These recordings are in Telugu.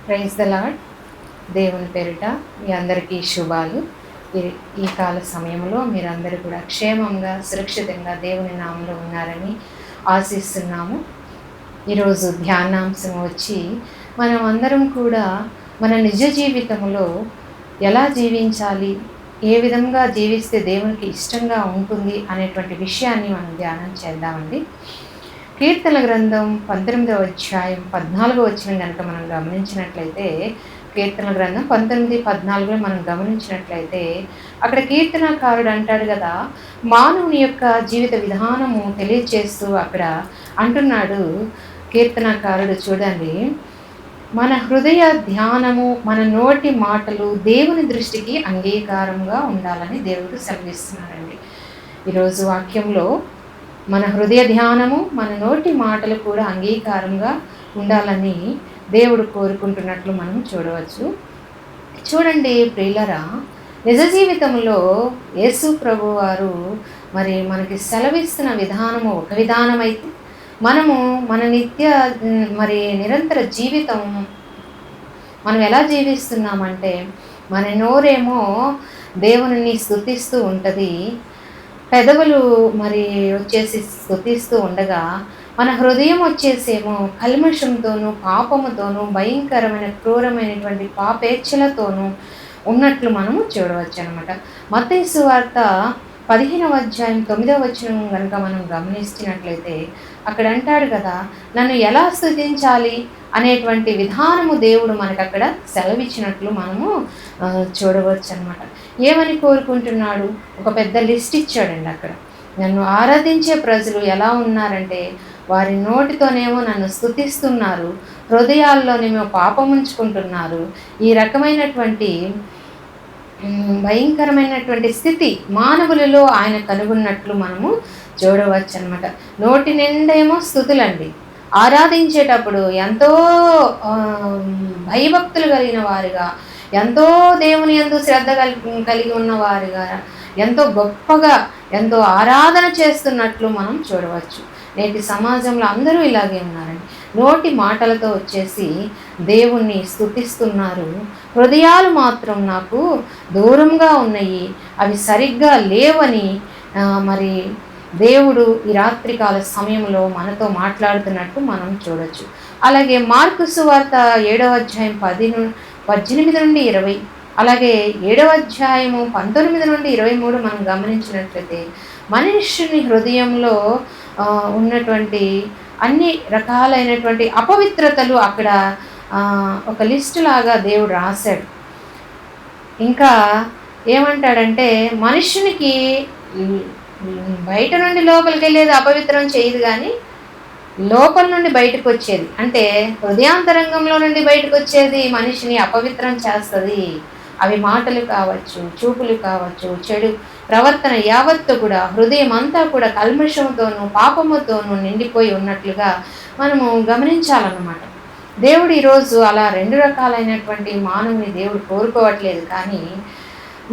Praise the lord. దేవుని పేరిట మీ అందరికీ శుభాలు. ఈ ఈ కాల సమయంలో మీరందరూ కూడా క్షేమంగా సురక్షితంగా దేవుని నామంలో ఉన్నారని ఆశిస్తున్నాము. ఈరోజు ధ్యానాంశం వచ్చి మనం అందరం కూడా మన నిజ జీవితంలో ఎలా జీవించాలి, ఏ విధంగా జీవిస్తే దేవునికి ఇష్టంగా ఉంటుంది అనేటువంటి విషయాన్ని మనం ధ్యానం చేద్దామండి. కీర్తన గ్రంథం 19వ అధ్యాయం 14వ వచనం కనుక మనం గమనించినట్లయితే, కీర్తన గ్రంథం 19:14 మనం గమనించినట్లయితే అక్కడ కీర్తనకారుడు అంటాడు కదా, మానవుని యొక్క జీవిత విధానము తెలియచేస్తూ అక్కడ అంటున్నాడు కీర్తనకారుడు. చూడండి, మన హృదయ ధ్యానము, మన నోటి మాటలు దేవుని దృష్టికి అంగీకారంగా ఉండాలని దేవుడు సెలవిస్తున్నాడండి. ఈరోజు వాక్యంలో మన హృదయ ధ్యానము, మన నోటి మాటలు కూడా అంగీకారంగా ఉండాలని దేవుడు కోరుకుంటున్నట్లు మనం చూడవచ్చు. చూడండి ప్రియులరా, నిజ జీవితంలో యేసు ప్రభు వారు మరి మనకి సెలవిస్తున్న విధానము ఒక విధానమైతే, మనము మన నిరంతర జీవితం మనం ఎలా జీవిస్తున్నామంటే, మన నోరేమో దేవుని స్తుతిస్తూ ఉంటుంది, పెదవులు మరి వచ్చేసి స్తుతిస్తూ ఉండగా మన హృదయం వచ్చేసేమో కల్మషంతోనూ పాపముతోనూ భయంకరమైన క్రూరమైనటువంటి పాపేచ్ఛలతోనూ ఉన్నట్లు మనము చూడవచ్చు అనమాట. మత్తయి సువార్త 15వ అధ్యాయం 9వ వచనం కనుక మనం గమనిస్తున్నట్లయితే అక్కడ అంటాడు కదా, నన్ను ఎలా స్తుతించాలి అనేటువంటి విధానము దేవుడు మనకు అక్కడ సెలవిచ్చినట్లు మనము చూడవచ్చు అనమాట. ఏమని కోరుకుంటున్నాడు? ఒక పెద్ద లిస్ట్ ఇచ్చాడండి అక్కడ. నన్ను ఆరాధించే ప్రజలు ఎలా ఉన్నారంటే, వారి నోటితోనేమో నన్ను స్తుతిస్తున్నారు, హృదయాల్లోనేమో పాపముంచుకుంటున్నారు. ఈ రకమైనటువంటి భయంకరమైనటువంటి స్థితి మానవులలో ఆయన కనుగొన్నట్లు మనము చూడవచ్చు అనమాట. నోటి నిండేమో స్తుతులండి. ఆరాధించేటప్పుడు ఎంతో భయభక్తులు కలిగిన వారుగా, ఎంతో దేవుని యందు శ్రద్ధ కలిగి ఉన్నవారుగా, ఎంతో గొప్పగా ఎంతో ఆరాధన చేస్తున్నట్లు మనం చూడవచ్చు. నేటి సమాజంలో అందరూ ఇలాగే ఉన్నారండి. నోటి మాటలతో వచ్చేసి దేవుణ్ణి స్తుతిస్తున్నారు, హృదయాలు మాత్రం నాకు దూరంగా ఉన్నాయి, అవి సరిగ్గా లేవని మరి దేవుడు ఈ రాత్రికాల సమయంలో మనతో మాట్లాడుతున్నట్టు మనం చూడొచ్చు. అలాగే మార్కు సువార్త 7వ అధ్యాయం 18 నుండి 20, అలాగే 7వ అధ్యాయము 19 నుండి 23 మనం గమనించినట్లయితే మనుష్యుని హృదయంలో ఉన్నటువంటి అన్ని రకాలైనటువంటి అపవిత్రతలు అక్కడ ఒక లిస్టు లాగా దేవుడు రాశాడు. ఇంకా ఏమంటాడంటే, మనుష్యునికి బయట నుండి లోపలికి వెళ్ళేది అపవిత్రం చేయదు, కానీ లోపల నుండి బయటకు వచ్చేది, అంటే హృదయాంతరంగంలో నుండి బయటకు వచ్చేది మనిషిని అపవిత్రం చేస్తుంది. అవి మాటలు కావచ్చు, చూపులు కావచ్చు, చెడు ప్రవర్తన యావత్తు కూడా హృదయం అంతా కూడా కల్మషంతోనూ పాపముతోనూ నిండిపోయి ఉన్నట్లుగా మనము గమనించాలన్నమాట. దేవుడు ఈరోజు అలా 2 రకాలైనటువంటి మానవుని దేవుడు కోరుకోవట్లేదు, కానీ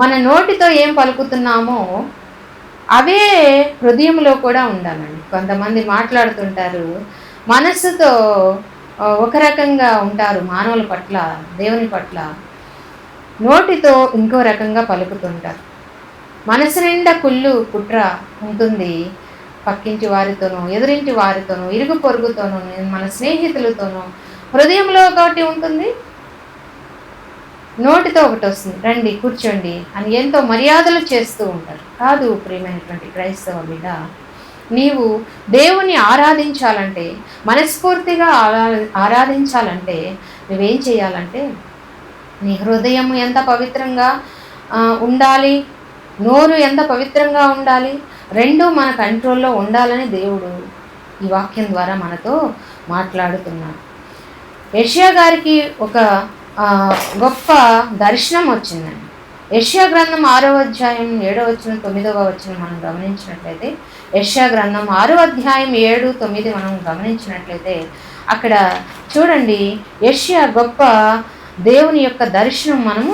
మన నోటితో ఏం పలుకుతున్నామో అవే హృదయంలో కూడా ఉండాలండి. కొంతమంది మాట్లాడుతుంటారు, మనస్సుతో ఒక రకంగా ఉంటారు మానవుల పట్ల, దేవుని పట్ల, నోటితో ఇంకో రకంగా పలుకుతుంటారు. మనసు నిండా కుళ్ళు కుట్ర ఉంటుంది, పక్కింటి వారితోనూ, ఎదురింటి వారితోనూ, ఇరుగు పొరుగుతోనూ, మన స్నేహితులతోనూ. హృదయంలో ఒకటి ఉంటుంది, నోటితో ఒకటి వస్తుంది, రండి కూర్చోండి అని ఎంతో మర్యాదలు చేస్తూ ఉంటారు. కాదు ప్రియమైనటువంటి క్రైస్తవ బిడ్డ, నీవు దేవుని ఆరాధించాలంటే, మనస్ఫూర్తిగా ఆరాధించాలంటే నువ్వేం చేయాలంటే, నీ హృదయం ఎంత పవిత్రంగా ఉండాలి, నోరు ఎంత పవిత్రంగా ఉండాలి, రెండూ మన కంట్రోల్లో ఉండాలని దేవుడు ఈ వాక్యం ద్వారా మనతో మాట్లాడుతున్నాడు. యెషయా గారికి ఒక గొప్ప దర్శనం వచ్చిందండి. యెషయా గ్రంథం 6వ అధ్యాయం 7వ వచనం 9వ వచనం మనం గమనించినట్లయితే, యెషయా గ్రంథం 6వ అధ్యాయం 7, 9 మనం గమనించినట్లయితే అక్కడ చూడండి, యెషయా గొప్ప దేవుని యొక్క దర్శనం మనము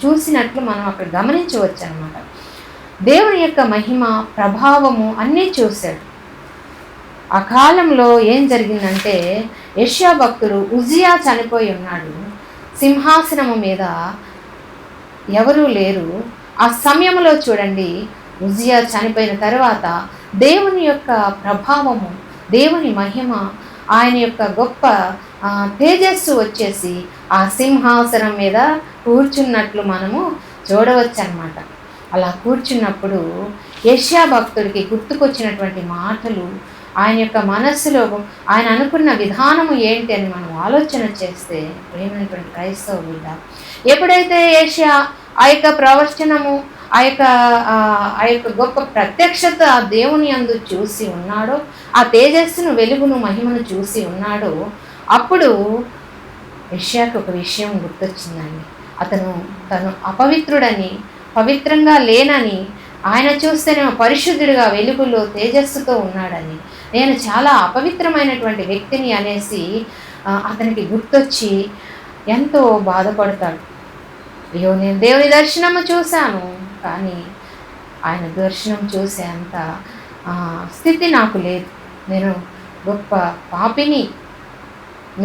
చూసినట్లు మనం అక్కడ గమనించవచ్చు అనమాట. దేవుని యొక్క మహిమ ప్రభావము అన్నీ చూశాడు. ఆ కాలంలో ఏం జరిగిందంటే యెషయా భక్తుడు ఉజ్జియా చనిపోయి ఉన్నాడు. సింహాసనము మీద ఎవరూ లేరు. ఆ సమయంలో చూడండి, ఉజ్జియా చనిపోయిన తర్వాత దేవుని యొక్క ప్రభావము, దేవుని మహిమ, ఆయన యొక్క గొప్ప తేజస్సు వచ్చేసి ఆ సింహాసనం మీద కూర్చున్నట్లు మనము చూడవచ్చు అన్నమాట. అలా కూర్చున్నప్పుడు యెషయా భక్తుడికి గుర్తుకొచ్చినటువంటి మాటలు, ఆయన యొక్క మనస్సులో ఆయన అనుకున్న విధానము ఏంటి అని మనం ఆలోచన చేస్తే, ప్రేమైనటువంటి క్రైస్తవ బిడ్డ, ఎప్పుడైతే యెషయా ఆ యొక్క ప్రవచనము, ఆ యొక్క గొప్ప ప్రత్యక్షత ఆ దేవుని యందు చూసి ఉన్నాడో, ఆ తేజస్సును, వెలుగును, మహిమను చూసి ఉన్నాడో, అప్పుడు యెషయాకు ఒక విషయం గుర్తొచ్చిందండి. తను అపవిత్రుడని, పవిత్రంగా లేనని, ఆయన చూస్తేనేమో పరిశుద్ధుడిగా వెలుగులో తేజస్సుతో ఉన్నాడని, నేను చాలా అపవిత్రమైనటువంటి వ్యక్తిని అనేసి అతనికి గుర్తొచ్చి ఎంతో బాధపడతాడు. అయ్యో, నేను దేవుని దర్శనము చూశాను, కానీ ఆయన దర్శనం చూసే అంత స్థితి నాకు లేదు. నేను గొప్ప పాపిని,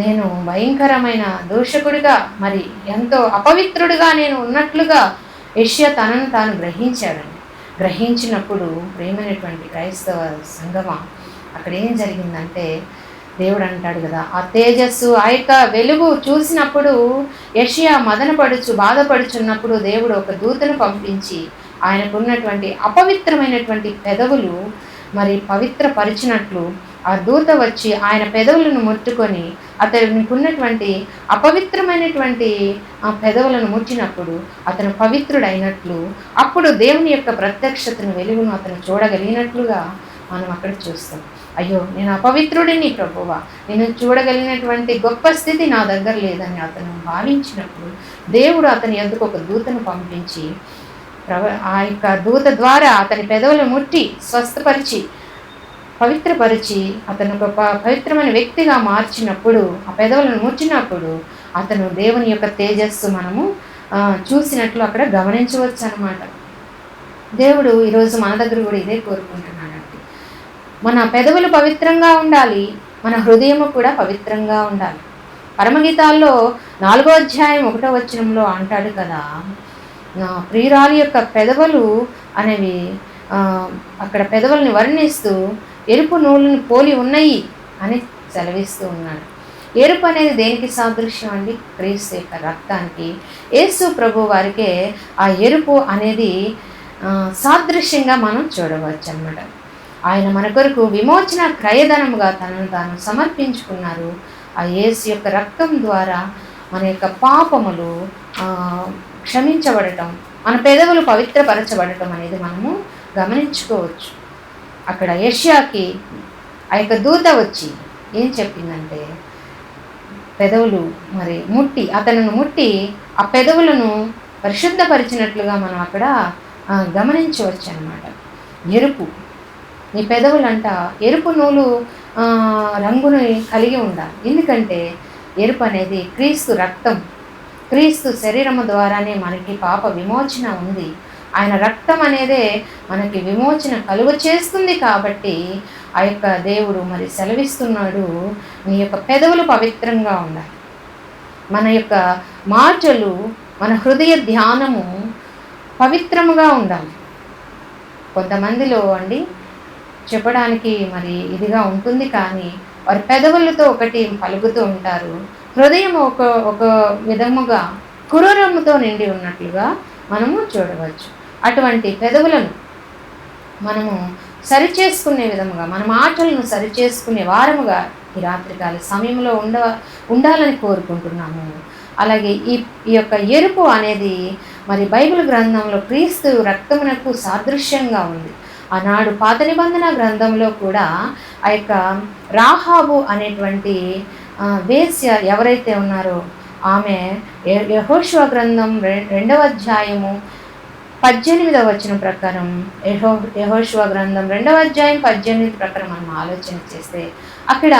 నేను భయంకరమైన దోషకుడిగా, మరి ఎంతో అపవిత్రుడిగా నేను ఉన్నట్లుగా యెషయా తనను తాను గ్రహించాడండి. గ్రహించినప్పుడు ప్రేమైనటువంటి క్రైస్తవ సంగమా, అక్కడ ఏం జరిగిందంటే, దేవుడు అంటాడు కదా, ఆ తేజస్సు, ఆ యొక్క వెలుగు చూసినప్పుడు యెషయా బాధపడుచున్నప్పుడు దేవుడు ఒక దూతను పంపించి ఆయనకున్నటువంటి అపవిత్రమైనటువంటి పెదవులు మరి పవిత్రపరిచినట్లు ఆ దూత వచ్చి ఆయన పెదవులను ముట్టుకొని అతనికి ఉన్నటువంటి అపవిత్రమైనటువంటి ఆ పెదవులను ముట్టినప్పుడు అతను పవిత్రుడైనట్లు, అప్పుడు దేవుని యొక్క ప్రత్యక్షతను, వెలుగును అతను చూడగలిగినట్లుగా మనం అక్కడ చూస్తాం. అయ్యో, నేను అపవిత్రుడిని ప్రభువా, నేను చూడగలిగినటువంటి గొప్ప స్థితి నా దగ్గర లేదని అతను భావించినప్పుడు దేవుడు అతని యొద్దకు ఒక దూతను పంపించి ఆ యొక్క దూత ద్వారా అతని పెదవులను ముట్టి స్వస్థపరిచి పవిత్రపరిచి అతను ఒక పవిత్రమైన వ్యక్తిగా మార్చినప్పుడు, ఆ పెదవులను ముట్టినప్పుడు అతను దేవుని యొక్క తేజస్సు మనము చూసినట్లు అక్కడ గమనించవచ్చు అన్నమాట. దేవుడు ఈరోజు మన దగ్గర కూడా ఇదే కోరుకుంటున్నాడండి. మన పెదవులు పవిత్రంగా ఉండాలి, మన హృదయము కూడా పవిత్రంగా ఉండాలి. పరమగీతాల్లో 4వ అధ్యాయం 1వ వచనంలో అంటాడు కదా, నా ప్రియురాలి యొక్క పెదవులు అనేవి అక్కడ పెదవుల్ని వర్ణిస్తూ ఎరుపు నూలుని పోలి ఉన్నాయి అని సెలవిస్తూ ఉన్నాడు. ఎరుపు అనేది దేనికి సాదృశ్యం అండి? క్రీస్తు యొక్క రక్తానికి. యేసు ప్రభు వారికే ఆ ఎరుపు అనేది సాదృశ్యంగా మనం చూడవచ్చు అన్నమాట. ఆయన మన కొరకు విమోచన క్రయధనముగా తనను తాను సమర్పించుకున్నారు. ఆ యేసు యొక్క రక్తం ద్వారా మన యొక్క పాపములు క్షమించబడటం, మన పెదవులు పవిత్రపరచబడటం అనేది మనము గమనించుకోవచ్చు. అక్కడ యెషయాకి ఆ యొక్క దూత వచ్చి ఏం చెప్పిందంటే, పెదవులు మరి అతను ముట్టి ఆ పెదవులను పరిశుద్ధపరిచినట్లుగా మనం అక్కడ గమనించవచ్చు అన్నమాట. ఎరుపు, నీ పెదవులంట ఎరుపు నూలు రంగుని కలిగి ఉండాలి. ఎందుకంటే ఎరుపు అనేది క్రీస్తు రక్తం, క్రీస్తు శరీరము ద్వారానే మనకి పాప విమోచన ఉంది. ఆయన రక్తం అనేదే మనకి విమోచన కలుగ చేస్తుంది. కాబట్టి ఆ యొక్క దేవుడు మరి సెలవిస్తున్నాడు, నీ యొక్క పెదవులు పవిత్రంగా ఉండాలి. మన యొక్క మాటలు, మన హృదయ ధ్యానము పవిత్రముగా ఉండాలి. కొంతమందిలో అండి చెప్పడానికి మరి ఇదిగా ఉంటుంది, కానీ వారి పెదవులతో ఒకటి పలుకుతూ ఉంటారు, హృదయం ఒక విధముగా క్రూరముతో నిండి ఉన్నట్లుగా మనము చూడవచ్చు. అటువంటి పెదవులను మనము సరిచేసుకునే విధముగా, మన మాటలను సరిచేసుకునే వారముగా ఈ రాత్రికాల సమయంలో ఉండాలని కోరుకుంటున్నాము. అలాగే ఈ యొక్క ఎరుపు అనేది మరి బైబిల్ గ్రంథంలో క్రీస్తు రక్తమునకు సాదృశ్యంగా ఉంది. ఆనాడు పాత నిబంధన గ్రంథంలో కూడా ఆ యొక్క రాహాబు అనేటువంటి వేశ్య ఎవరైతే ఉన్నారో ఆమె యెహోషువ గ్రంథం 2వ అధ్యాయము 18వ వచనం ప్రకారం, యెహోషువ గ్రంథం 2వ అధ్యాయం 18 ప్రకారం మనం ఆలోచన చేస్తే, అక్కడ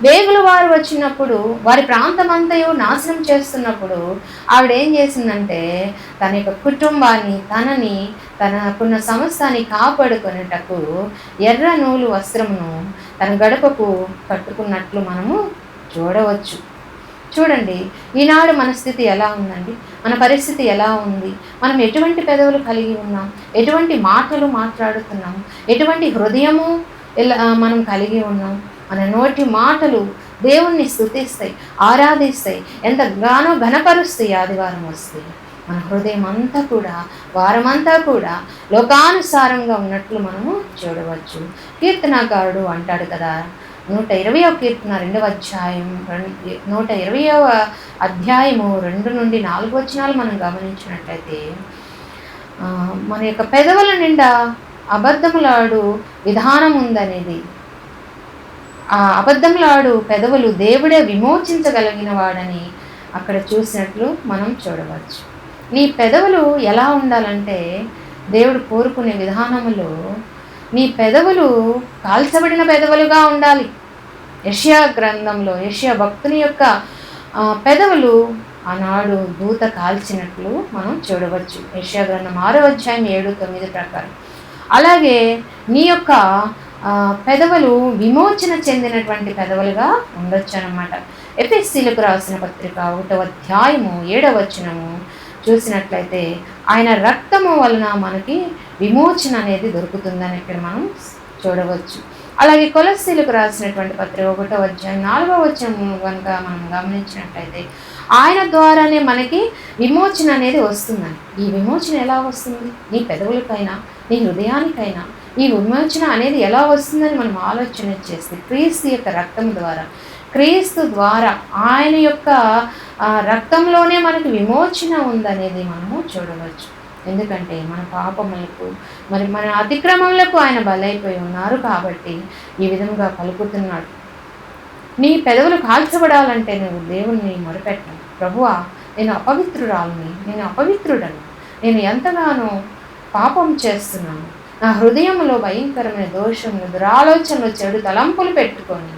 వేగుల వారు వచ్చినప్పుడు వారి ప్రాంతం అంతయు నాశనం చేస్తున్నప్పుడు ఆవిడ ఏం చేసిందంటే, తన యొక్క కుటుంబాన్ని, తనకున్న సమస్తాన్ని కాపాడుకునేటకు ఎర్ర నూలు వస్త్రమును తన గడపకు కట్టుకున్నట్లు మనము చూడవచ్చు. చూడండి, ఈనాడు మన స్థితి ఎలా ఉందండి? మన పరిస్థితి ఎలా ఉంది? మనం ఎటువంటి పెదవులు కలిగి ఉన్నాం? ఎటువంటి మాటలు మాట్లాడుతున్నాం? ఎటువంటి హృదయము మనం కలిగి ఉన్నాం? మన నోటి మాటలు దేవుణ్ణి స్తుతిస్తాయి, ఆరాధిస్తాయి, ఎంతగానో ఘనపరుస్తాయి. ఆదివారం వస్తే మన హృదయం అంతా కూడా, వారమంతా కూడా లోకానుసారంగా ఉన్నట్లు మనము చూడవచ్చు. కీర్తనాకారుడు అంటాడు కదా, 120వ కీర్తన 2వ అధ్యాయం 120వ అధ్యాయము 2 నుండి 4 వచనాలు మనం గమనించినట్లయితే, మన యొక్క పెదవుల నిండా అబద్ధములాడు విధానం ఉందనేది, ఆ అబద్ధములాడు పెదవులు దేవుడే విమోచించగలిగిన వాడని అక్కడ చూసినట్లు మనం చూడవచ్చు. నీ పెదవులు ఎలా ఉండాలంటే, దేవుడు కోరుకునే విధానములో నీ పెదవులు కాల్చబడిన పెదవులుగా ఉండాలి. యెషయా గ్రంథంలో యెషయా భక్తుని యొక్క పెదవులు ఆనాడు దూత కాల్చినట్లు మనం చూడవచ్చు. యెషయా గ్రంథం 6వ అధ్యాయం 7-9 ప్రకారం. అలాగే నీ యొక్క పెదవులు విమోచన చెందినటువంటి పెదవులుగా ఉండొచ్చు అన్నమాట. ఎఫెసీయులకు రాసిన పత్రిక 1వ అధ్యాయము 7వ వచనము చూసినట్లయితే, ఆయన రక్తము వలన మనకి విమోచన అనేది దొరుకుతుందని ఇక్కడ మనం చూడవచ్చు. అలాగే కొలస్సీలకు రాసినటువంటి పత్రిక 1వ అధ్యాయం 4వ వచనం కనుక మనం గమనించినట్లయితే, ఆయన ద్వారానే మనకి విమోచన అనేది వస్తుందని. ఈ విమోచన ఎలా వస్తుంది? నీ పెదవులకైనా, నీ హృదయానికైనా ఈ విమోచన అనేది ఎలా వస్తుందని మనం ఆలోచన చేస్తే, క్రీస్తు యొక్క రక్తం ద్వారా, క్రీస్తు ద్వారా, ఆయన యొక్క రక్తంలోనే మనకు విమోచన ఉందనేది మనము చూడవచ్చు. ఎందుకంటే మన పాపములకు, మరి మన అతిక్రమములకు ఆయన బలైపోయి ఉన్నారు కాబట్టి ఈ విధంగా పలుకుతున్నాడు. నీ పెదవులు కాల్చబడాలంటే నువ్వు దేవుణ్ణి మొరపెట్టాలి. ప్రభువా, నేను అపవిత్రురాలని, నేను అపవిత్రుడను, నేను ఎంతగానో పాపం చేస్తున్నాను, నా హృదయంలో భయంకరమైన దోషములు, దురాలోచనలు, చెడు తలంపులు పెట్టుకొని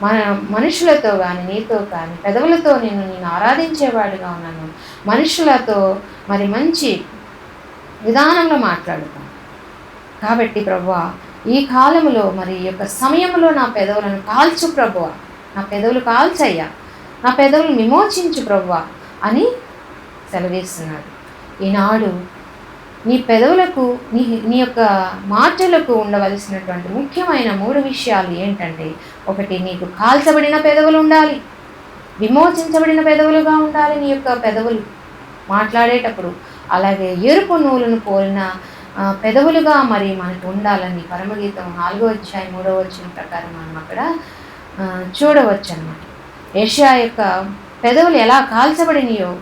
మన మనుషులతో కానీ, నీతో కానీ పెదవులతో నేను ఆరాధించేవాడిగా ఉన్నాను. మనుషులతో మరి మంచి విధానంలో మాట్లాడుతాను. కాబట్టి ప్రభువా, ఈ కాలంలో మరి ఈ యొక్క సమయంలో నా పెదవులను కాల్చు ప్రభువా, నా పెదవులు కాల్చయ్యా, నా పెదవులు విమోచించు ప్రభువా అని సెలవిస్తున్నాడు. ఈనాడు నీ పెదవులకు, నీ యొక్క మాటలకు ఉండవలసినటువంటి ముఖ్యమైన 3 విషయాలు ఏంటంటే, ఒకటి, నీకు కాల్చబడిన పెదవులు ఉండాలి, విమోచించబడిన పెదవులుగా ఉండాలి నీ యొక్క పెదవులు మాట్లాడేటప్పుడు. అలాగే ఎరుపు నూలును పోలిన పెదవులుగా మరి మనకు ఉండాలని పరమగీతం 4వ అధ్యాయం 3వ వచనం ప్రకారం మనం అక్కడ చూడవచ్చు అన్నమాట. యెషయా యొక్క పెదవులు ఎలా కాల్చబడినయో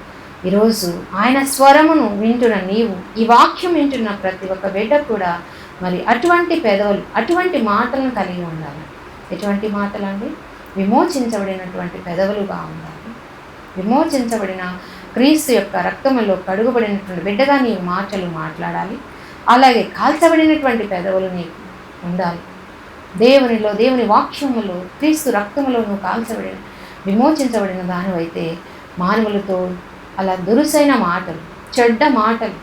ఈరోజు ఆయన స్వరమును వింటున్న నీవు, ఈ వాక్యం వింటున్న ప్రతి ఒక్క బిడ్డ కూడా మరి అటువంటి పెదవులు, అటువంటి మాటలను కలిగి ఉండాలి. ఎటువంటి మాటలు అండి? విమోచించబడినటువంటి పెదవులుగా ఉండాలి. విమోచించబడిన క్రీస్తు యొక్క రక్తములో కడుగుబడినటువంటి బిడ్డగా నీవు మాటలు మాట్లాడాలి. అలాగే కాల్చబడినటువంటి పెదవులు నీకు ఉండాలి. దేవునిలో, దేవుని వాక్యములో, క్రీస్తు రక్తములో నువ్వు కాల్చబడిన, విమోచించబడిన దానివైతే మానవులతో అలా దురుసైన మాటలు, చెడ్డ మాటలు,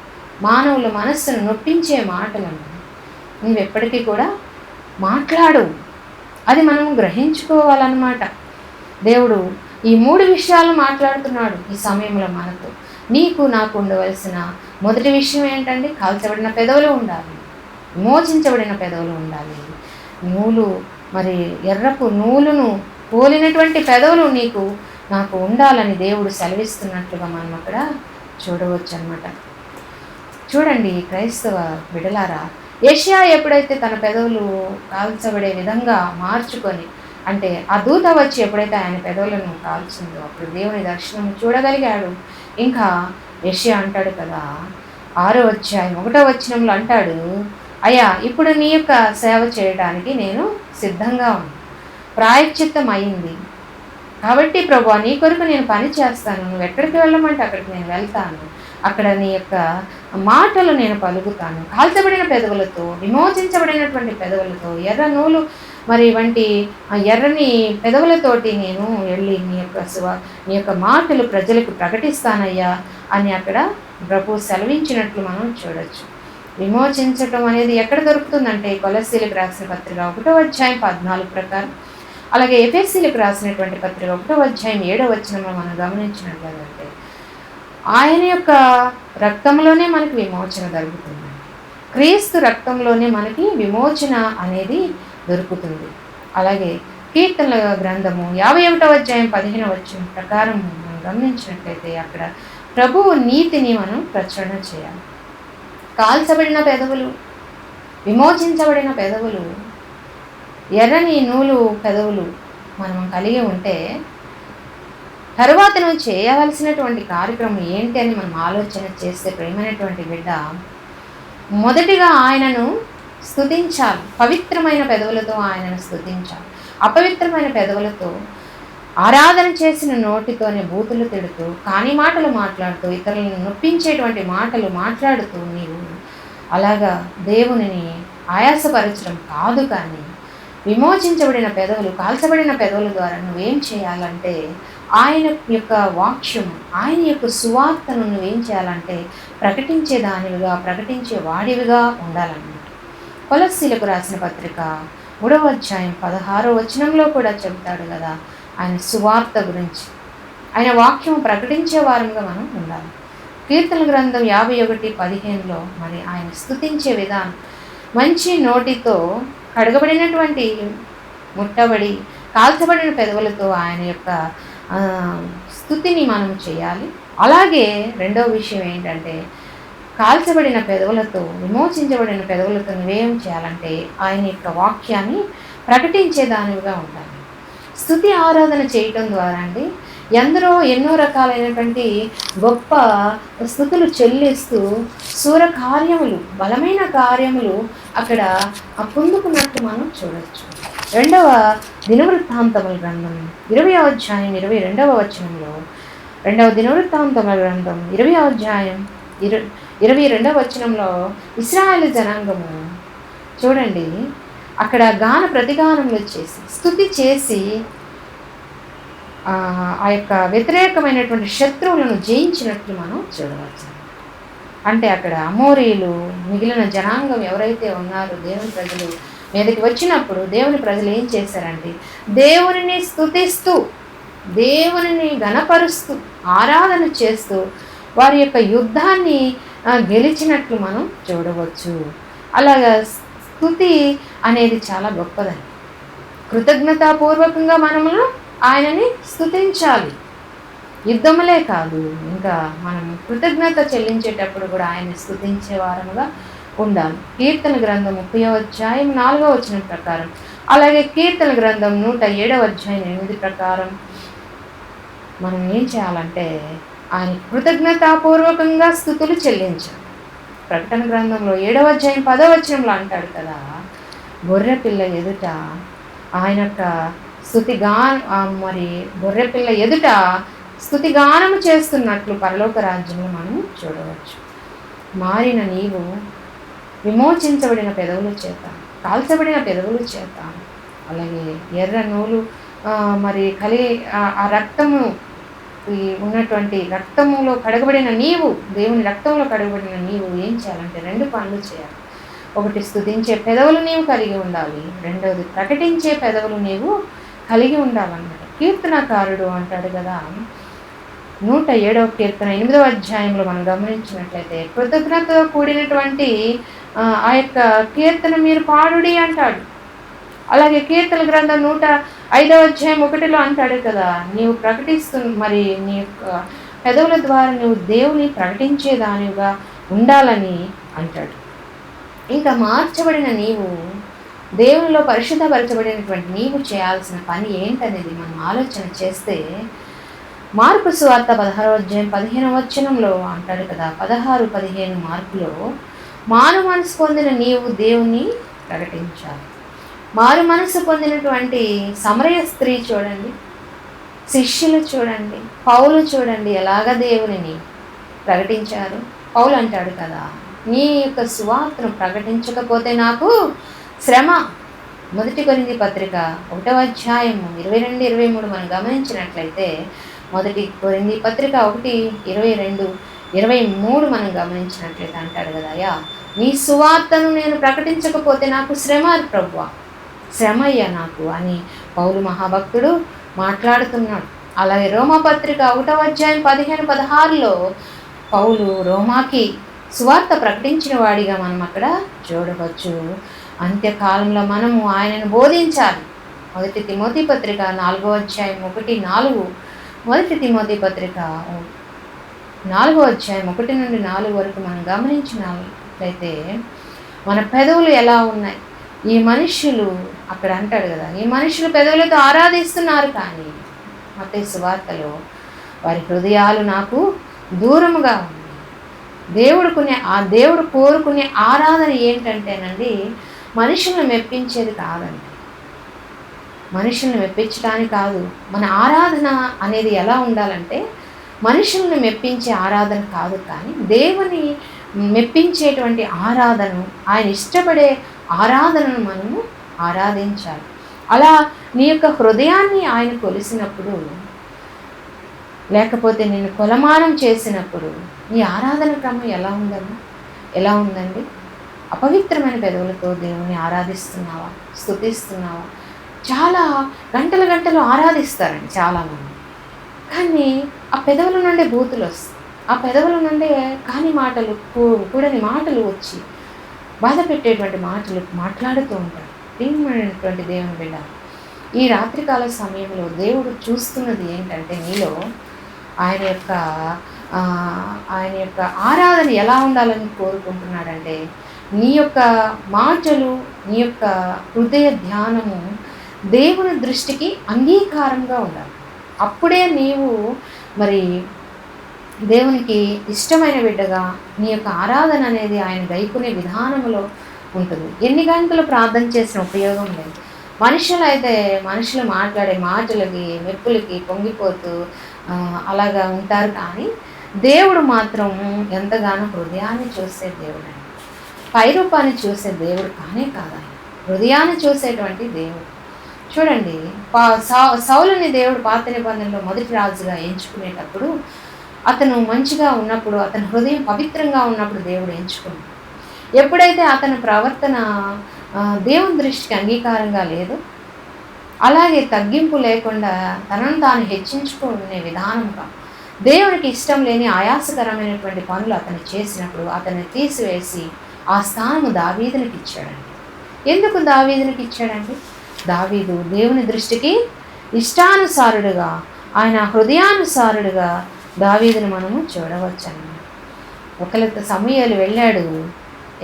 మానవుల మనస్సును నొప్పించే మాటలను నువ్వెప్పటికీ కూడా మాట్లాడవు. అది మనం గ్రహించుకోవాలన్నమాట. దేవుడు ఈ 3 విషయాలు మాట్లాడుతున్నాడు ఈ సమయంలో మనతో. నీకు నాకు ఉండవలసిన మొదటి విషయం ఏంటంటే, కాల్చబడిన పెదవులు ఉండాలి, విమోచించబడిన పెదవులు ఉండాలి. నూలు, మరి ఎర్రపు నూలును పోలినటువంటి పెదవులు నీకు నాకు ఉండాలని దేవుడు సెలవిస్తున్నట్లుగా మనం అక్కడ చూడవచ్చు అన్నమాట. చూడండి క్రైస్తవ బిడలారా, యెషయా ఎప్పుడైతే తన పెదవులు కాల్చబడే విధంగా మార్చుకొని, అంటే ఆ దూత వచ్చి ఎప్పుడైతే ఆయన పెదవులను కాల్చిందో అప్పుడు దేవుని దర్శనం చూడగలిగాడు. ఇంకా యెషయా అంటాడు కదా, 6వ అధ్యాయం 1వ వచనంలో అంటాడు, అయ్యా, ఇప్పుడు నీ యొక్క సేవ చేయడానికి నేను సిద్ధంగా ఉన్నాను, ప్రాయశ్చిత్తం అయింది కాబట్టి ప్రభువా, నీ కొరకు నేను పని చేస్తాను, నువ్వు ఎక్కడికి వెళ్ళమంటే అక్కడికి నేను వెళ్తాను, అక్కడ నీ యొక్క మాటలు నేను పలుకుతాను. కాల్చబడిన పెదవులతో, విమోచించబడినటువంటి పెదవులతో, ఎర్ర నూలు మరి వంటి ఎర్రని పెదవులతోటి నేను వెళ్ళి నీ యొక్క మాటలు ప్రజలకు ప్రకటిస్తానయ్యా అని అక్కడ ప్రభు సెలవించినట్లు మనం చూడొచ్చు. విమోచించటం అనేది ఎక్కడ దొరుకుతుందంటే కొలస్సీలకు రాసిన పత్రిక 1వ అధ్యాయం 14 ప్రకారం, అలాగే ఎఫెసీలకు రాసినటువంటి పత్రిక 1వ అధ్యాయం 7వ వచనంలో మనం గమనించినట్లయితే ఆయన యొక్క రక్తంలోనే మనకి విమోచన దొరుకుతుంది. క్రీస్తు రక్తంలోనే మనకి విమోచన అనేది దొరుకుతుంది. అలాగే కీర్తనల గ్రంథము 51వ అధ్యాయం 15వ వచనం ప్రకారం మనం గమనించినట్లయితే అక్కడ ప్రభువు నీతిని మనం ప్రచురణ చేయాలి. కాల్చబడిన పెదవులు, విమోచించబడిన పెదవులు, ఎర్రని నూలు పెదవులు మనం కలిగి ఉంటే తర్వాత నువ్వు చేయవలసినటువంటి కార్యక్రమం ఏంటి అని మనం ఆలోచన చేస్తే ప్రేమైనటువంటి బిడ్డ, మొదటిగా ఆయనను స్తుతించాలి. పవిత్రమైన పెదవులతో ఆయనను స్తుతించాలి. అపవిత్రమైన పెదవులతో ఆరాధన చేసిన నోటితోనే బూతులు తిడుతూ, కాని మాటలు మాట్లాడుతూ, ఇతరులను నొప్పించేటువంటి మాటలు మాట్లాడుతూ నీవు అలాగా దేవునిని ఆయాసపరచడం కాదు. కానీ విమోచించబడిన పెదవులు, కాల్చబడిన పెదవుల ద్వారా నువ్వేం చేయాలంటే ఆయన యొక్క వాక్యము, ఆయన యొక్క సువార్తను నువ్వేం చేయాలంటే ప్రకటించే దానివిగా, ప్రకటించే వాడివిగా ఉండాలన్నమాట. కొలస్సీలకు రాసిన పత్రిక 3వ అధ్యాయం 16వ వచనంలో కూడా చెబుతాడు కదా ఆయన సువార్త గురించి. ఆయన వాక్యము ప్రకటించే వారంగా మనం ఉండాలి. కీర్తన గ్రంథం 51:15లో మరి ఆయన స్తుతించే విధానం, మంచి నోటితో కడగబడినటువంటి ముట్టబడి కాల్చబడిన పెదవులతో ఆయన యొక్క స్తుతిని మనం చేయాలి. అలాగే రెండవ విషయం ఏంటంటే కాల్చబడిన పెదవులతో, విమోచించబడిన పెదవులతో నువ్వేం చేయాలంటే ఆయన యొక్క వాక్యాన్ని ప్రకటించే దానివిగా ఉండాలి. స్తుతి ఆరాధన చేయటం ద్వారా అండి ఎందరో ఎన్నో రకాలైనటువంటి గొప్ప స్తుతులు చెల్లిస్తూ శూర కార్యములు, బలమైన కార్యములు అక్కడ పొందుకున్నట్టు మనం చూడవచ్చు. 2వ దినవృత్తాంతముల గ్రంథం 20వ అధ్యాయం 22వ వచనంలో, 2వ దినవృత్తాంతముల గ్రంథం 20వ అధ్యాయం 22వ వచనంలో ఇశ్రాయేలు జనాంగము చూడండి అక్కడ గాన ప్రతిగానములు చేసి, స్తుతి చేసి ఆ యొక్క వ్యతిరేకమైనటువంటి శత్రువులను జయించినట్లు మనం చూడవచ్చు. అంటే అక్కడ అమోరీలు, మిగిలిన జనాంగం ఎవరైతే ఉన్నారో దేవుని ప్రజలు మీదకి వచ్చినప్పుడు దేవుని ప్రజలు ఏం చేశారంటే దేవునిని స్తుతిస్తూ, దేవునిని గణపరుస్తూ, ఆరాధన చేస్తూ వారి యొక్క యుద్ధాన్ని గెలిచినట్లు మనం చూడవచ్చు. అలాగా స్తుతి అనేది చాలా గొప్పదని, కృతజ్ఞతాపూర్వకంగా మనము ఆయనని స్తుతించాలి. యుద్ధములే కాదు, ఇంకా మనం కృతజ్ఞత చెల్లించేటప్పుడు కూడా ఆయన్ని స్తుతించే వారముగా ఉండాలి. కీర్తన గ్రంథం 30వ అధ్యాయం 4వ వచనం ప్రకారం, అలాగే కీర్తన గ్రంథం 107వ అధ్యాయం 8 ప్రకారం మనం ఏం చేయాలంటే ఆయన కృతజ్ఞతాపూర్వకంగా స్తుతులు చెల్లించాలి. ప్రకటన గ్రంథంలో 7వ అధ్యాయం 10వ వచనంలో అంటాడు కదా, గొర్రెపిల్ల ఎదుట ఆయన యొక్క మరి గొర్రెపిల్ల ఎదుట స్తుతిగానము చేస్తున్నట్లు పరలోక రాజ్యంలో మనం చూడవచ్చు. మారిన నీవు విమోచించబడిన పెదవుల చేత, కాల్చబడిన పెదవుల చేత, అలాగే ఎర్ర నూలు మరి కలిగి ఆ రక్తము ఉన్నటువంటి రక్తములో కడగబడిన నీవు, దేవుని రక్తంలో కడగబడిన నీవు ఏం చేయాలంటే 2 పనులు చేయాలి. ఒకటి, స్తుతించే పెదవులు నీవు కలిగి ఉండాలి. రెండవది, ప్రకటించే పెదవులు నీవు కలిగి ఉండాలన్నమాట. కీర్తనకారుడు అంటాడు కదా 107వ కీర్తన 8వ అధ్యాయంలో మనం గమనించినట్లయితే కృతజ్ఞతతో కూడినటువంటి ఆ యొక్క కీర్తన మీరు పాడుడి అంటాడు. అలాగే కీర్తన గ్రంథం 105వ అధ్యాయం 1లో అంటాడు కదా, నీవు మరి నీ యొక్క పెదవుల ద్వారా నువ్వు దేవుని ప్రకటించేదానిగా ఉండాలని అంటాడు. ఇంకా మార్చబడిన నీవు, దేవునిలో పరిశుద్ధపరచబడినటువంటి నీవు చేయాల్సిన పని ఏంటనేది మనం ఆలోచన చేస్తే మార్కు సువార్త 16వ అధ్యాయం 15వ వచనంలో అంటాడు కదా, 16-15 మార్కులో మారు మనసు పొందిన నీవు దేవుని ప్రకటించాలి. మారు మనసు పొందినటువంటి సమరయ స్త్రీ చూడండి, శిష్యులు చూడండి, పౌలు చూడండి ఎలాగ దేవునిని ప్రకటించారు. పౌలు అంటాడు కదా, నీ యొక్క సువార్తను ప్రకటించకపోతే నాకు శ్రమ. 1 కొరింథీ పత్రిక 1వ అధ్యాయం 22-23 మనం గమనించినట్లయితే 1 కొరింథీ పత్రిక 1:22 23 మనం గమనించినట్లయితే అంటాడు కదా, అయ్యా నీ సువార్తను నేను ప్రకటించకపోతే నాకు శ్రమ ప్రభువా, శ్రమయ్యా నాకు అని పౌలు మహాభక్తుడు మాట్లాడుతున్నాడు. అలాగే రోమాపత్రిక 1వ అధ్యాయం 15-16లో పౌలు రోమాకి సువార్త ప్రకటించిన వాడిగా మనం అక్కడ చూడవచ్చు. అంత్యకాలంలో మనము ఆయనను బోధించాలి. 1 తిమోతి పత్రిక 4వ అధ్యాయం 1-4, 1 తిమోతి పత్రిక 4వ అధ్యాయం 1-4 వరకు మనం గమనించినట్లయితే మన పెదవులు ఎలా ఉన్నాయి. ఈ మనుష్యులు అక్కడ అంటాడు కదా, ఈ మనుషులు పెదవులతో ఆరాధిస్తున్నారు కానీ మత్తయి సువార్తలో వారి హృదయాలు నాకు దూరముగా ఉన్నాయి. దేవుడు కోరుకునే ఆరాధన ఏంటంటేనండి, మనుషులను మెప్పించేది కాదండి. మనుషులను మెప్పించడానికి కాదు. మన ఆరాధన అనేది ఎలా ఉండాలంటే మనుషులను మెప్పించే ఆరాధన కాదు, కానీ దేవుని మెప్పించేటువంటి ఆరాధన, ఆయన ఇష్టపడే ఆరాధనను మనము ఆరాధించాలి. అలా నీ యొక్క హృదయాన్ని ఆయన కొలిసినప్పుడు, లేకపోతే నిన్ను కొలమానం చేసినప్పుడు నీ ఆరాధన క్రమం ఎలా ఉందండి? అపవిత్రమైన పెదవులతో దేవుని ఆరాధిస్తున్నావా, స్తుతిస్తున్నావా? చాలా గంటలు ఆరాధిస్తారండి చాలామంది, కానీ ఆ పెదవుల నుండే బూతులు వస్తాయి. ఆ పెదవుల నుండే కాని మాటలు, కూడని మాటలు వచ్చి బాధ పెట్టేటువంటి మాటలు మాట్లాడుతూ ఉంటారు. ప్రియమైనటువంటి దేవుని బిడ్డ, ఈ రాత్రికాల సమయంలో దేవుడు చూస్తున్నది ఏంటంటే నీలో ఆయన యొక్క ఆరాధన ఎలా ఉండాలని కోరుకుంటున్నాడంటే, నీ యొక్క మాటలు, నీ యొక్క హృదయ ధ్యానము దేవుని దృష్టికి అంగీకారంగా ఉండాలి. అప్పుడే నీవు మరి దేవునికి ఇష్టమైన బిడ్డగా నీ యొక్క ఆరాధన అనేది ఆయన గైకునే విధానంలో ఉంటుంది. ఎన్ని గంటలు ప్రార్థన చేసిన ఉపయోగం లేదు. మనుషులు మాట్లాడే మాటలకి, మెప్పులకి పొంగిపోతూ అలాగా ఉంటారు, కానీ దేవుడు మాత్రం ఎంతగానో హృదయాన్ని చూసే దేవుడు అండి. పైరూపాన్ని చూసే దేవుడు కానే కాదు, హృదయాన్ని చూసేటువంటి దేవుడు. చూడండి, సౌలుని దేవుడు పాత నిబంధనలో మొదటి రాజుగా ఎంచుకునేటప్పుడు అతను మంచిగా ఉన్నప్పుడు, అతని హృదయం పవిత్రంగా ఉన్నప్పుడు దేవుడు ఎంచుకున్నాడు. ఎప్పుడైతే అతని ప్రవర్తన దేవుని దృష్టికి అంగీకారంగా లేదు, అలాగే తగ్గింపు లేకుండా తనను తాను హెచ్చించుకునే విధానంగా దేవునికి ఇష్టం లేని ఆయాసకరమైనటువంటి పనులు అతను చేసినప్పుడు అతన్ని తీసివేసి ఆ స్థానము దావీదునికి ఇచ్చాడండి. ఎందుకు దావీదునికి ఇచ్చాడండి? దావీదు దేవుని దృష్టికి ఇష్టానుసారుడుగా, ఆయన హృదయానుసారుడుగా దావీదును మనము చూడవచ్చన్నమాట. ఒకరితో సమూయేలు వెళ్ళాడు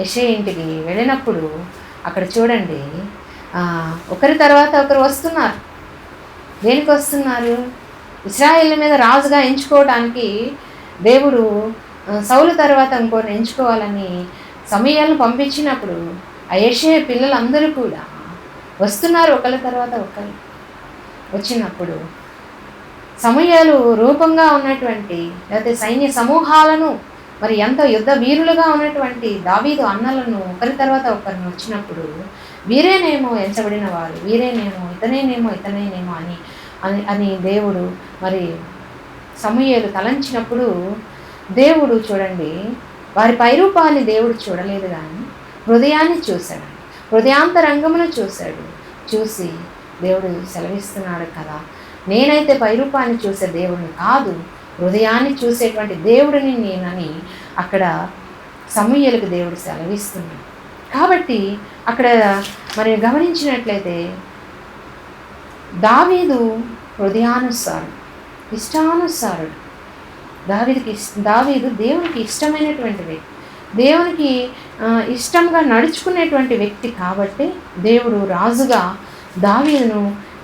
యెషయా ఇంటికి. వెళ్ళినప్పుడు అక్కడ చూడండి, ఒకరి తర్వాత ఒకరు వస్తున్నారు. దేనికి వస్తున్నారు? ఇశ్రాయేలు మీద రాజుగా ఎంచుకోవడానికి దేవుడు సౌలు తర్వాత ఇంకోరిని ఎంచుకోవాలని సమూయేలును పంపించినప్పుడు ఆ యెషయా పిల్లలందరూ కూడా వస్తున్నారు ఒకరి తర్వాత ఒకరు. వచ్చినప్పుడు సమూయేలు రూపంగా ఉన్నటువంటి, లేకపోతే సైన్య సమూహాలను, మరి ఎంతో యుద్ధ వీరులుగా ఉన్నటువంటి దావీదు అన్నలను ఒకరి తర్వాత ఒకరిని వచ్చినప్పుడు వీరేనేమో ఎంచబడిన వారు, వీరేనేమో ఇతనేనేమో అని దేవుడు మరి సమూయేలు తలంచినప్పుడు దేవుడు చూడండి, వారి పైరూపాన్ని దేవుడు చూడలేదు, కానీ హృదయాన్ని చూశాడు, హృదయాంతరంగమును చూశాడు. చూసి దేవుడు సెలవిస్తున్నాడు కదా, నేనైతే పైరూపాన్ని చూసే దేవుడిని కాదు, హృదయాన్ని చూసేటువంటి దేవుడిని నేనని అక్కడ సమూయేలుకు దేవుడు సెలవిస్తున్నాడు. కాబట్టి అక్కడ మరి గమనించినట్లయితే దావీదు హృదయానుసారుడు, ఇష్టానుసారుడు. దావీదు దేవునికి ఇష్టమైనటువంటి వ్యక్తి, దేవునికి ఇష్టంగా నడుచుకునేటువంటి వ్యక్తి. కాబట్టి దేవుడు రాజుగా దావీదును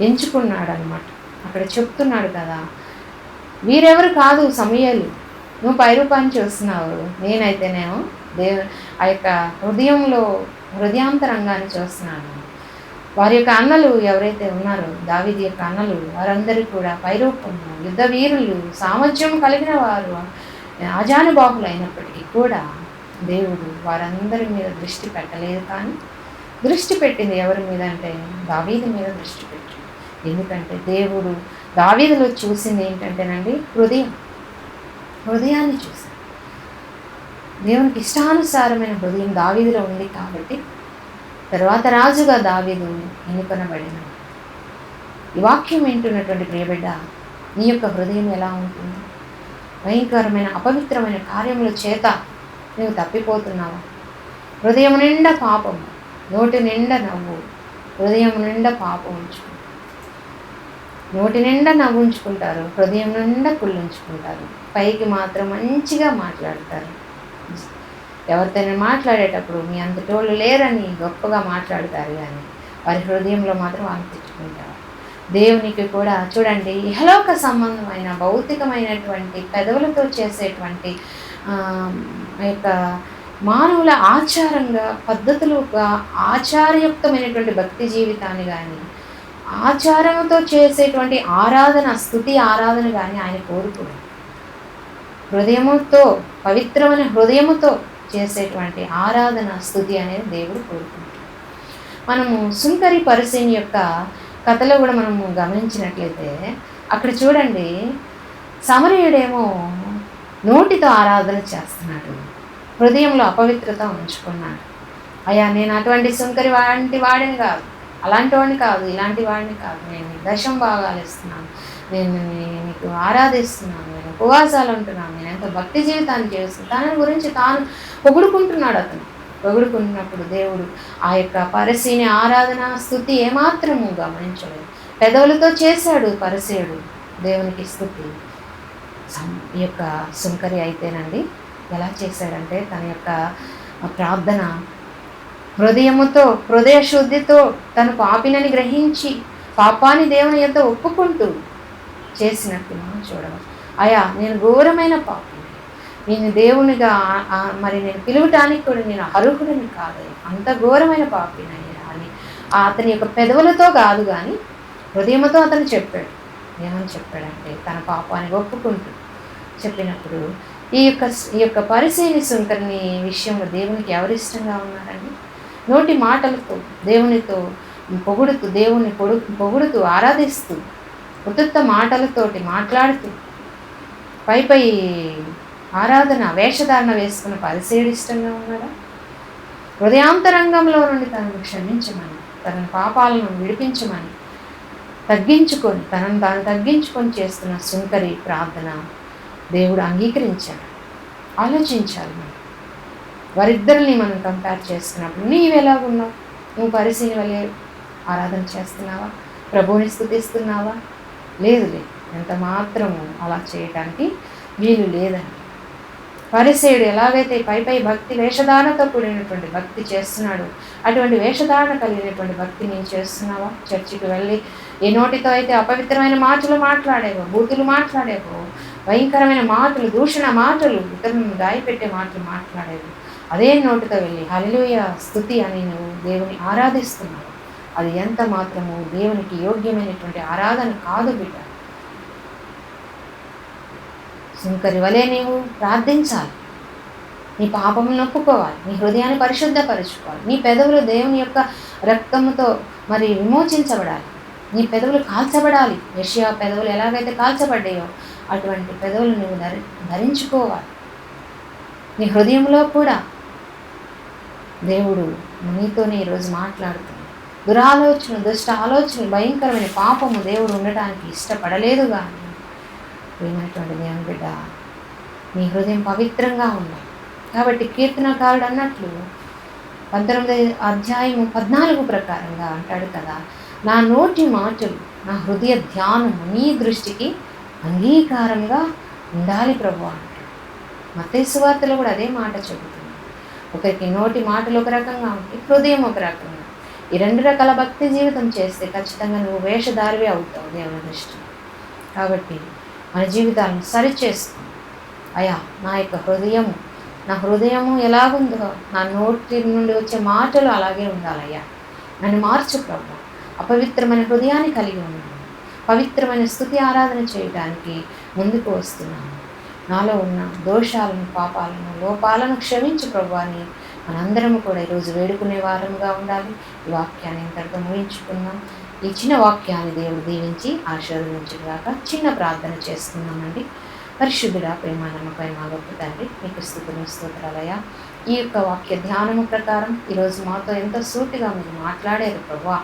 ఎంచుకున్నాడు అన్నమాట. అక్కడ చెప్తున్నాడు కదా, వీరెవరు కాదు సమూయేలు, నువ్వు పైరూపాన్ని చూస్తున్నావు, నేనైతేనేమో ఆ యొక్క హృదయాంతరంగాన్ని చూస్తున్నాను. వారి యొక్క అన్నలు ఎవరైతే ఉన్నారో, దావీదు యొక్క అన్నలు, వారందరూ కూడా పైరూపము, యుద్ధ వీరులు, సామర్థ్యం కలిగిన వారు, ఆజానుబాహులు అయినప్పటికీ కూడా దేవుడు వారందరి మీద దృష్టి పెట్టలేదు. కానీ దృష్టి పెట్టింది ఎవరి మీద అంటే దావీదు మీద దృష్టి పెట్టింది. ఎందుకంటే దేవుడు దావీదులో చూసింది ఏంటంటేనండి, హృదయాన్ని చూశాడు. దేవునికి ఇష్టానుసారమైన హృదయం దావీదులో ఉంది కాబట్టి తరువాత రాజుగా దావీదు ఎన్నుకొనబడినాడు. ఈ వాక్యం వింటున్నటువంటి ప్రియబిడ్డ, నీ యొక్క హృదయం ఎలా ఉంటుంది? భయంకరమైన అపవిత్రమైన కార్యముల చేత నువ్వు తప్పిపోతున్నావా? హృదయం నిండా పాపం, నోటి నిండా నవ్వు, హృదయం నిండా పాపం ఉంచుకుంటారు. నోటి నిండా నవ్వు ఉంచుకుంటారు, హృదయం నిండా కుళ్ళుంచుకుంటారు. పైకి మాత్రం మంచిగా మాట్లాడతారు. ఎవరితోనే మాట్లాడేటప్పుడు మీ అంతటోళ్ళు లేరని గొప్పగా మాట్లాడతారు, కానీ వారి హృదయంలో మాత్రం వాళ్ళు తెచ్చుకుంటారు. దేవునికి కూడా చూడండి, ఇహలోక సంబంధమైన భౌతికమైనటువంటి పెదవులతో చేసేటువంటి యొక్క మానవుల ఆచారంగా పద్ధతులుగా ఆచారయుక్తమైనటువంటి భక్తి జీవితాన్ని కానీ ఆచారంతో చేసేటువంటి ఆరాధన, స్తుతి ఆరాధన కానీ ఆయన కోరుకోడు. హృదయముతో, పవిత్రమైన హృదయముతో చేసేటువంటి ఆరాధన, స్తుతి అనేది దేవుడు కోరుకుంటాడు. మనము సుంకరి పరిసీని యొక్క కథలో కూడా మనము గమనించినట్లయితే అక్కడ చూడండి, సమరయుడేమో నోటితో ఆరాధన చేస్తున్నాడు, హృదయంలో అపవిత్రత ఉంచుకున్నాడు. అయ్యా, నేను అటువంటి సుంకరి వాడిని కాదు, అలాంటి వాడిని కాదు, ఇలాంటి వాడిని కాదు, నేను దశం భాగాలు ఇస్తున్నాను, నేను నీకు ఆరాధిస్తున్నాను, నేను ఉపవాసాలు ఉంటున్నాను, నేను ఎంతో భక్తి జీవితాన్ని చేస్తున్నాను. తన గురించి తాను పొగుడుకుంటున్నాడు. అతను పొగుడుకున్నప్పుడు దేవుడు ఆ యొక్క పరిసీని ఆరాధన, స్తుతి ఏమాత్రము గమనించలేదు. పెదవులతో చేశాడు పరిసయుడు దేవునికి స్తుతి. ఈ యొక్క సుంకరి అయితేనండి ఎలా చేశాడంటే తన యొక్క ప్రార్థన హృదయముతో, హృదయ శుద్ధితో, తను పాపినని గ్రహించి పాపాన్ని దేవుని యొద్ద ఒప్పుకుంటూ చేసినట్టు మనం చూడవచ్చు. అయ్యా, నేను ఘోరమైన పాపిని, నేను దేవునిగా మరి నేను పిలువటానికి కూడా నేను అర్హుడిని కాదయ్యా, అంత ఘోరమైన పాపినయ్యా అని అతని యొక్క పెదవులతో కాదు కానీ హృదయముతో అతను చెప్పాడు. ఏమని చెప్పాడంటే తన పాపాన్ని ఒప్పుకుంటూ చెప్పినప్పుడు ఈ యొక్క పరిసీని సుంకరిని విషయంలో దేవునికి ఎవరిష్టంగా ఉన్నారండి? నోటి మాటలతో దేవునితో పొగుడుతూ, దేవుని పొగుడుతూ ఆరాధిస్తూ, ఉత్తుత్త మాటలతోటి మాట్లాడుతూ, పై ఆరాధన వేషధారణ వేసుకున్న పరిసయుడు ఇష్టంగా ఉన్నాడా? హృదయాంతరంగంలో నుండి తనను క్షమించమని, తన పాపాలను విడిపించమని తనను తాను తగ్గించుకొని చేస్తున్న సుంకరి ప్రార్థన దేవుడు అంగీకరించాడు. ఆలోచించాలి మనం. వారిద్దరిని మనం కంపేర్ చేసుకున్నప్పుడు నీవు ఎలాగున్నావు? నువ్వు పరిసీని వలె ఆరాధన చేస్తున్నావా? ప్రభువుని స్తుతిస్తున్నావా? లేదు, ఎంత మాత్రము అలా చేయటానికి వీలు లేదని. పరిసయుడు ఎలాగైతే పై భక్తి వేషధారణతో కూడినటువంటి భక్తి చేస్తున్నాడు, అటువంటి వేషధారణ కలిగినటువంటి భక్తి నేను చేస్తున్నావా? చర్చికి వెళ్ళి ఏ నోటితో అయితే అపవిత్రమైన మాటలు మాట్లాడేవో, బూతులు మాట్లాడేవో, భయంకరమైన మాటలు, దూషణ మాటలు, ఇతరులను గాయపెట్టే మాటలు మాట్లాడేవి, అదే నోటితో వెళ్ళి హల్లెలూయా స్తుతి అని నువ్వు దేవుని ఆరాధిస్తున్నావు. అది ఎంత మాత్రము దేవునికి యోగ్యమైనటువంటి ఆరాధన కాదు బిడ్డ. సుంకరి వలె నీవు ప్రార్థించాలి, నీ పాపమును నొప్పుకోవాలి, నీ హృదయాన్ని పరిశుద్ధపరచుకోవాలి, నీ పెదవులు దేవుని యొక్క రక్తముతో మరి విమోచించబడాలి, నీ పెదవులు కాల్చబడాలి. యెషయా పెదవులు ఎలాగైతే కాల్చబడ్డాయో అటువంటి పెదవులు నువ్వు ధరించుకోవాలి. నీ హృదయంలో కూడా దేవుడు నీతోనే ఈరోజు మాట్లాడుతున్నాడు. దురాలోచన, దుష్ట ఆలోచన, భయంకరమైన పాపము దేవుడు ఉండటానికి ఇష్టపడలేదు. కానీ ప్రియమైనటువంటి దేవుని బిడ్డ, నీ హృదయం పవిత్రంగా ఉండాలి. కాబట్టి కీర్తనకారుడు అన్నట్లు 19:14 ప్రకారంగా అంటాడు కదా, నా నోటి మాటలు, నా హృదయ ధ్యానము నీ దృష్టికి అంగీకారంగా ఉండాలి ప్రభు అంటాడు. మత్తయి సువార్తలో కూడా అదే మాట చెబుతుంది. ఒకరికి నోటి మాటలు ఒక రకంగా ఉంటాయి, హృదయం ఒక రకంగా. ఈ 2 రకాల భక్తి జీవితం చేస్తే ఖచ్చితంగా నువ్వు వేషధారివే అవుతావు దేవుని దృష్టి. కాబట్టి మన జీవితాలను సరిచేసుకో. అయ్యా, నా యొక్క నా హృదయము ఎలాగుందో నా నోటి నుండి వచ్చే మాటలు అలాగే ఉండాలయ్యా, నన్ను మార్చు ప్రభు. అపవిత్రమైన హృదయాన్ని కలిగి ఉన్నాను, పవిత్రమైన స్తుతి ఆరాధన చేయడానికి ముందుకు వస్తున్నాను. నాలో ఉన్న దోషాలను, పాపాలను, లోపాలను క్షమించు ప్రభు అని మనందరము కూడా ఈరోజు వేడుకునే వారముగా ఉండాలి. ఈ వాక్యాన్ని ఇంతటితో ముగించుకున్నాం. ఈ చిన్న వాక్యాన్ని దేవుడు దీవించి ఆశీర్వదించుగాక. చిన్న ప్రార్థన చేసుకున్నామండి. పరిశుద్ధుడా, ప్రేమ నమ్మకమైన మా గొప్ప తండ్రి, మీకు స్తుతులు స్తోత్రాలయ్యా. ఈ యొక్క వాక్య ధ్యానము ప్రకారం ఈరోజు మాతో ఎంతో సూటిగా మీరు మాట్లాడారు ప్రభువా.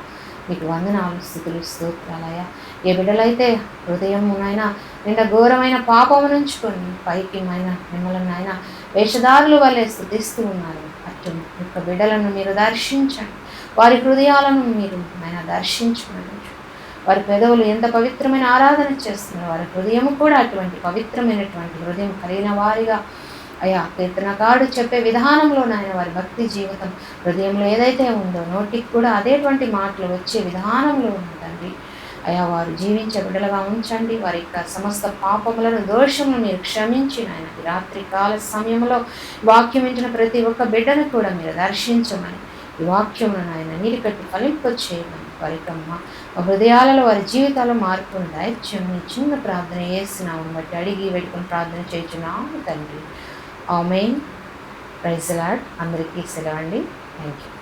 మీకు వందనాలు, స్తుతులు స్తోత్రాలయ్యా. ఏ బిడ్డలైతే హృదయమునైనా నిండా ఘోరమైన పాపము నుంచుకొని పైకి మిమ్మల్ని ఆయన వేషధారుల వల్లే స్తుతిస్తూ ఉన్నారు. అటు యొక్క బిడ్డలను మీరు దర్శించండి, వారి హృదయాలను మీరు ఆయన దర్శించుకోండి. వారి పెదవులు ఎంత పవిత్రమైన ఆరాధన చేస్తున్నారు, వారి హృదయము కూడా అటువంటి పవిత్రమైనటువంటి హృదయం కలిగిన వారిగా అయ్యా, కీర్తనకారుడు చెప్పే విధానంలో నాయన వారి భక్తి జీవితం హృదయంలో ఏదైతే ఉందో నోటికి కూడా అదేటువంటి మాటలు వచ్చే విధానంలో ఉందండి. అయ్యా, వారు జీవించే బిడ్డలుగా ఉంచండి. వారి యొక్క సమస్త పాపములను దోషములను మీరు క్షమించి నాయన ఈ రాత్రి కాల సమయంలో వాక్యం వింటున్న ప్రతి ఒక్క బిడ్డను కూడా మీరు దర్శించమని, ఈ వాక్యమును నాయన నీరు కట్టి ఫలింపచేయమని వారికమ్మ హృదయాలలో వారి జీవితాల్లో మార్పును దయచేయమని చిన్న ప్రార్థన చేస్తున్నామని బట్టి అడిగి వేడుకొని ప్రార్థన చేస్తున్నాము తండ్రి. ఆమేన్. Praise the Lord. అందరికీ సెలవండి. Thank you.